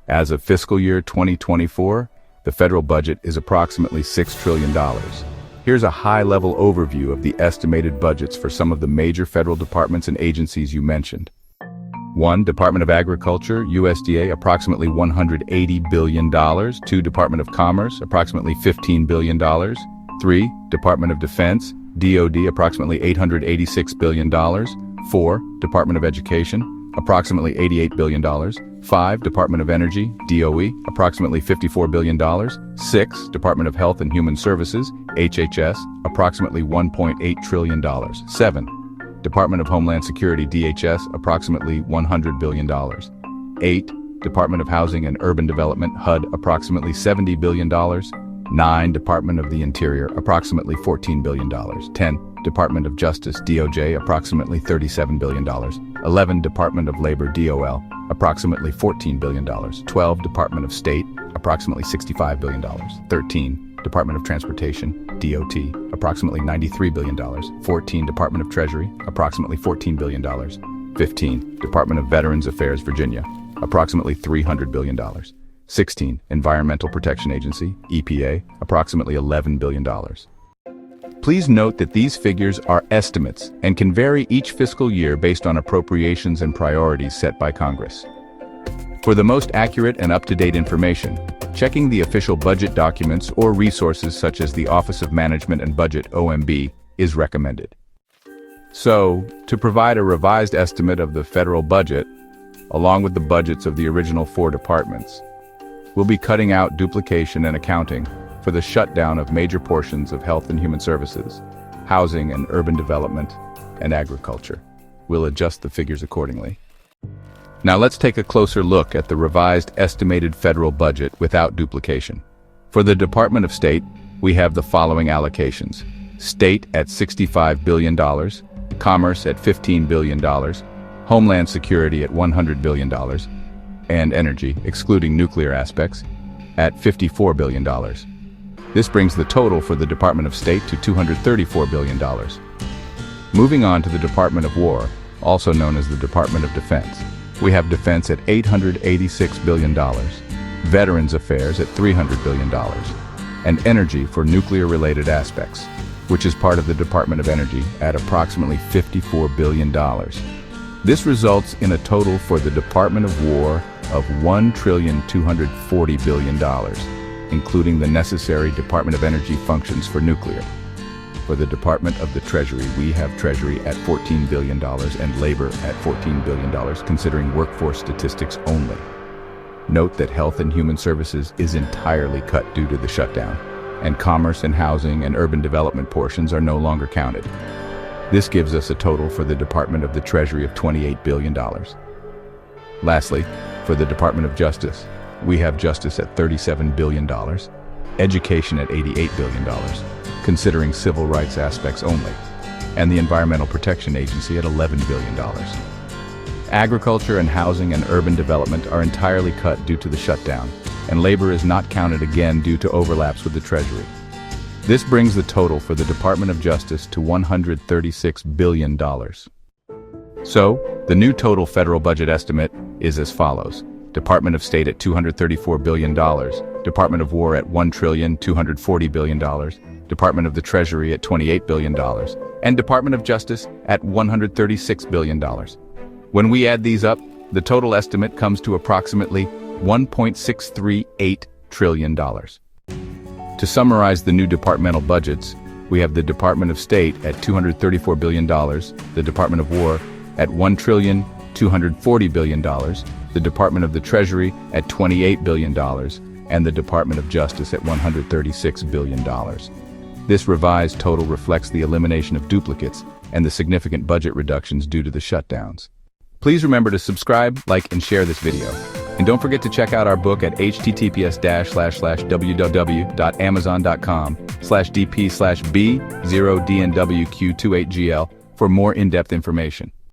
As of fiscal year 2024, the federal budget is approximately $6 trillion. Here's a high-level overview of the estimated budgets for some of the major federal departments and agencies you mentioned. 1. Department of Agriculture, USDA, approximately $180 billion. 2. Department of Commerce, approximately $15 billion. 3. Department of Defense, DoD, approximately $886 billion. 4. Department of Education, approximately $88 billion. 5. Department of Energy, DOE, approximately $54 billion. 6. Department of Health and Human Services, HHS, approximately $1.8 trillion. 7. Department of Homeland Security, DHS, approximately $100 billion. 8. Department of Housing and Urban Development, HUD, approximately $70 billion. 9. Department of the Interior, approximately $14 billion. 10. Department of Justice, DOJ, approximately $37 billion. 11. Department of Labor, DOL, approximately $14 billion. 12. Department of State, approximately $65 billion. 13. Department of Transportation, DOT, approximately $93 billion. 14. Department of Treasury, approximately $14 billion. 15. Department of Veterans Affairs, Virginia, approximately $300 billion. 16. Environmental Protection Agency, EPA, approximately $11 billion. Please note that these figures are estimates and can vary each fiscal year based on appropriations and priorities set by Congress. For the most accurate and up-to-date information, checking the official budget documents or resources such as the Office of Management and Budget, OMB, is recommended. So, to provide a revised estimate of the federal budget, along with the budgets of the original 4 departments, we'll be cutting out duplication and accounting for the shutdown of major portions of Health and Human Services, Housing and Urban Development, and Agriculture. We'll adjust the figures accordingly. Now let's take a closer look at the revised estimated federal budget without duplication. For the Department of State, we have the following allocations. State at $65 billion, Commerce at $15 billion, Homeland Security at $100 billion, and Energy, excluding nuclear aspects, at $54 billion. This brings the total for the Department of State to $234 billion. Moving on to the Department of War, also known as the Department of Defense. We have Defense at $886 billion, Veterans Affairs at $300 billion, and Energy for nuclear-related aspects, which is part of the Department of Energy at approximately $54 billion. This results in a total for the Department of War of $1,240 billion, including the necessary Department of Energy functions for nuclear. For the Department of the Treasury, we have Treasury at $14 billion and Labor at $14 billion, considering workforce statistics only. Note that Health and Human Services is entirely cut due to the shutdown, and Commerce and Housing and Urban Development portions are no longer counted. This gives us a total for the Department of the Treasury of $28 billion. Lastly, for the Department of Justice, we have Justice at $37 billion, Education at $88 billion, considering civil rights aspects only, and the Environmental Protection Agency at $11 billion. Agriculture and Housing and Urban Development are entirely cut due to the shutdown, and Labor is not counted again due to overlaps with the Treasury. This brings the total for the Department of Justice to $136 billion. So, the new total federal budget estimate is as follows. Department of State at $234 billion, Department of War at $1,240 billion, Department of the Treasury at $28 billion, and Department of Justice at $136 billion. When we add these up, the total estimate comes to approximately $1.638 trillion. To summarize the new departmental budgets, we have the Department of State at $234 billion, the Department of War at $1,240 billion, the Department of the Treasury at $28 billion, and the Department of Justice at $136 billion. This revised total reflects the elimination of duplicates and the significant budget reductions due to the shutdowns. Please remember to subscribe, like, and share this video. And don't forget to check out our book at https://www.amazon.com/dp/B0DNWQ28GL for more in-depth information.